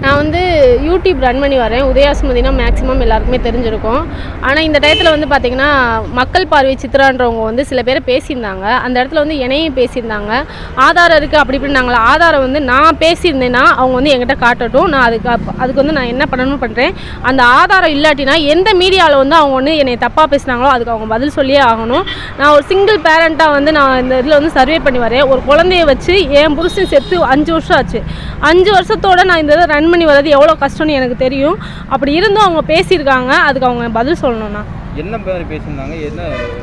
நான் வந்து YouTube run பண்ணி வரேன். உதயா சுமதினா மேக்ஸிமம் எல்லாருக்குமே தெரிஞ்சிருக்கும். ஆனால் இந்த டயத்தில் வந்து பார்த்திங்கன்னா மக்கள் பார்வை சித்ரான்றவங்க வந்து சில பேரை பேசியிருந்தாங்க. அந்த இடத்துல வந்து என்னையும் பேசியிருந்தாங்க. ஆதாரம் இருக்குது அப்படி இப்படின்னாங்களா. ஆதாரம் வந்து நான் பேசியிருந்தேன்னா அவங்க வந்து என்கிட்ட காட்டட்டும். நான் அதுக்கு வந்து நான் என்ன பண்ணணும்னு பண்ணுறேன். அந்த ஆதாரம் இல்லாட்டினா எந்த மீடியாவில் வந்து அவங்க வந்து என்னை தப்பாக பேசினாங்களோ அதுக்கு அவங்க பதில் சொல்லியே ஆகணும். நான் ஒரு சிங்கிள் பேரண்ட்டாக வந்து நான் இந்த இதில் வந்து சர்வே பண்ணி வரேன். ஒரு குழந்தைய வச்சு என் புருஷன் செத்து 5 வருஷம் ஆச்சு. 5 வருஷத்தோடு நான் இந்த இதை ரன் பண்ணி வர்றது எவ்வளோ கஷ்டம்னு எனக்கு தெரியும். அப்படி இருந்தும் அவங்க பேசியிருக்காங்க. அதுக்கு அவங்க பதில் சொல்லணும்னா என்ன மாதிரி பேசியிருந்தாங்க, என்ன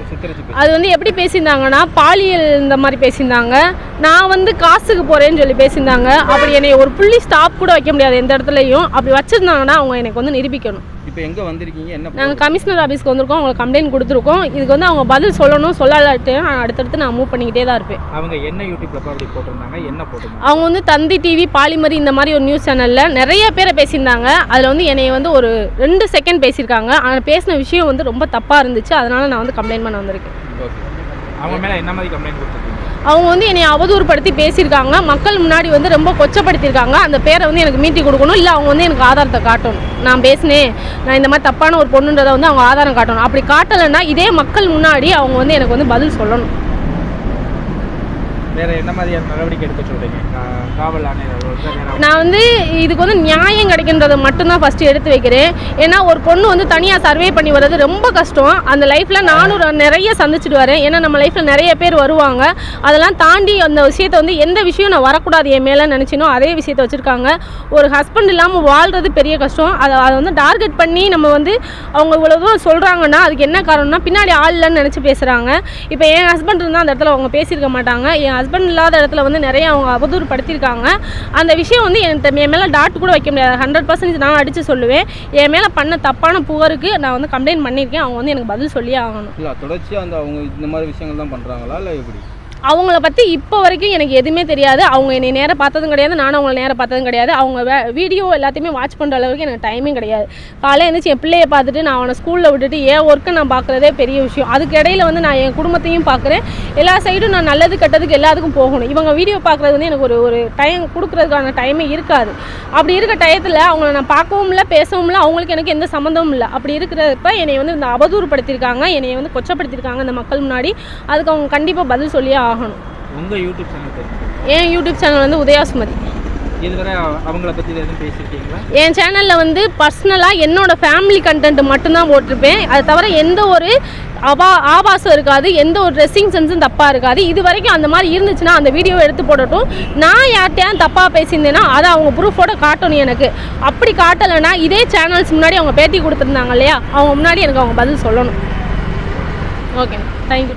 சித்தரிச்சு அது வந்து எப்படி பேசியிருந்தாங்கன்னா பாலியல் இந்த மாதிரி பேசியிருந்தாங்க. நான் வந்து காசுக்கு போகிறேன்னு சொல்லி பேசியிருந்தாங்க. அப்படி என்னை ஒரு புள்ளி ஸ்டாப் கூட வைக்க முடியாது எந்த இடத்துலையும். அப்படி வச்சுருந்தாங்கன்னா அவங்க எனக்கு வந்து நிரூபிக்கணும். இப்போ எங்கே வந்திருக்கீங்க? என்ன நாங்கள் கமிஷனர் ஆஃபீஸ்க்கு வந்திருக்கோம். அவங்களுக்கு கம்ப்ளைண்ட் கொடுத்துருக்கோம். இதுக்கு வந்து அவங்க பதில் சொல்லணும். சொல்லலாட்டு அடுத்தடுத்து நான் மூவ் பண்ணிக்கிட்டே தான் இருப்பேன். அவங்க என்ன யூடியூப்ல அப்படி போட்டிருந்தாங்க, என்ன போட்டிருந்தாங்க? அவங்க வந்து தந்தி டிவி, பாலிமரி இந்த மாதிரி ஒரு நியூஸ் சேனலில் நிறைய பேரை பேசியிருந்தாங்க. அதில் வந்து என்னை வந்து ஒரு 2 செகண்ட் பேசியிருக்காங்க. ஆனால் பேசின விஷயம் வந்து ரொம்ப தப்பாக இருந்துச்சு. அதனால் நான் வந்து கம்ப்ளைண்ட் பண்ண வந்திருக்கேன். அவங்க மேலே என்ன மாதிரி கம்ப்ளைண்ட் கொடுத்துருக்கீங்க? அவங்க வந்து என்னை அவதூறுப்படுத்தி பேசியிருக்காங்க. மக்கள் முன்னாடி வந்து ரொம்ப கொச்சப்படுத்தியிருக்காங்க. அந்த பேரை வந்து எனக்கு மீட்டி கொடுக்கணும். இல்லை அவங்க வந்து எனக்கு ஆதாரத்தை காட்டணும். நான் பேசினேன், நான் இந்த மாதிரி தப்பான ஒரு பொண்ணுன்றதை வந்து அவங்க ஆதாரம் காட்டணும். அப்படி காட்டலைன்னா இதே மக்கள் முன்னாடி அவங்க வந்து எனக்கு வந்து பதில் சொல்லணும். வேறு என்ன மாதிரியான நடவடிக்கை எடுக்க சொல்கிறீங்க? காவல் ஆணையர் நான் வந்து இதுக்கு வந்து நியாயம் கிடைக்கின்றதை மட்டும்தான் ஃபஸ்ட்டு எடுத்து வைக்கிறேன். ஏன்னா ஒரு பொண்ணு வந்து தனியாக சர்வே பண்ணி வர்றது ரொம்ப கஷ்டம். அந்த லைஃப்பில் நானும் நிறைய சந்திச்சுட்டு வரேன். ஏன்னா நம்ம லைஃப்பில் நிறைய பேர் வருவாங்க. அதெல்லாம் தாண்டி அந்த விஷயத்தை வந்து எந்த விஷயம் நான் வரக்கூடாது என் மேலே நினச்சினோ அதே விஷயத்தை வச்சுருக்காங்க. ஒரு ஹஸ்பண்ட் இல்லாமல் வாழ்கிறது பெரிய கஷ்டம். அதை வந்து டார்கெட் பண்ணி நம்ம வந்து அவங்க இவ்வளோ தூரம் சொல்கிறாங்கன்னா அதுக்கு என்ன காரணம்னா பின்னாடி ஆள் இல்லைன்னு நினச்சி பேசுகிறாங்க. இப்போ என் ஹஸ்பண்ட் இருந்தால் அந்த இடத்துல அவங்க பேசியிருக்க மாட்டாங்க. என் ஹஸ்பண்ட் இல்லாத இடத்துல வந்து நிறைய அவங்க அவதூறு படுத்தியிருக்காங்க. அந்த விஷயம் வந்து என் மேலே டாட் கூட வைக்க முடியாது. 100% நான் அடித்து சொல்லுவேன். என் மேலே பண்ண தப்பான புகாருக்கு நான் வந்து கம்ப்ளைண்ட் பண்ணியிருக்கேன். அவங்க வந்து எனக்கு பதில் சொல்லியே ஆகணும். இல்லை தொடர்ச்சியாக அந்த அவங்க இந்த மாதிரி விஷயங்கள் தான் பண்ணுறாங்களா இல்லை எப்படி? அவங்கள பற்றி இப்போ வரைக்கும் எனக்கு எதுவுமே தெரியாது. அவங்க என்னை நேராக பார்த்ததும் கிடையாது. நானும் அவங்கள நேராக பார்த்ததும் கிடையாது. அவங்க வீடியோ எல்லாத்தையுமே வாட்ச் பண்ணுற அளவுக்கு எனக்கு டைமும் கிடையாது. காலையில் எழுந்திரிச்சு என் பிள்ளையை பார்த்துட்டு நான் அவனை ஸ்கூலில் விட்டுட்டு என் ஒர்க்கை நான் பார்க்குறதே பெரிய விஷயம். அதுக்கு இடையில வந்து நான் என் குடும்பத்தையும் பார்க்குறேன். எல்லா சைடும் நான் நல்லது கெட்டதுக்கு எல்லாத்துக்கும் போகணும். இவங்க வீடியோ பார்க்குறது வந்து எனக்கு ஒரு டைம் கொடுக்குறதுக்கான டைமே இருக்காது. அப்படி இருக்க டயத்தில் அவங்கள நான் பார்க்கவும் இல்லை, பேசவும் இல்லை. அவங்களுக்கு எனக்கு எந்த சம்மந்தமும் இல்லை. அப்படி இருக்கிறப்ப என்னை வந்து இந்த அவதூறுப்படுத்தியிருக்காங்க, என்னை வந்து கொச்சப்படுத்தியிருக்காங்க இந்த மக்கள் முன்னாடி. அதுக்கு அவங்க கண்டிப்பாக பதில் சொல்லியே ஆகணும். உங்கள் யூடியூப் சேனல் என் யூடியூப் சேனல் வந்து உதயா சுமதி. இதுவரை அவங்கள பற்றி எதுவும் பேசியிருக்கீங்களா? என் சேனலில் வந்து பர்சனலாக என்னோடய ஃபேமிலி கண்டென்ட் மட்டும்தான் போட்டிருப்பேன். அது தவிர எந்த ஒரு ஆபாசம் இருக்காது, எந்த ஒரு ட்ரெஸ்ஸிங் சென்ஸும் தப்பாக இருக்காது. இது வரைக்கும் அந்த மாதிரி இருந்துச்சுன்னா அந்த வீடியோவை எடுத்து போடட்டும். நான் யார்கிட்டையும் தப்பாக பேசியிருந்தேன்னா அதை அவங்க ப்ரூஃபோட காட்டணும் எனக்கு. அப்படி காட்டலைன்னா இதே சேனல்ஸ் முன்னாடி அவங்க பேட்டி கொடுத்துருந்தாங்க இல்லையா, அவங்க முன்னாடி எனக்கு அவங்க பதில் சொல்லணும். Okay, thank you.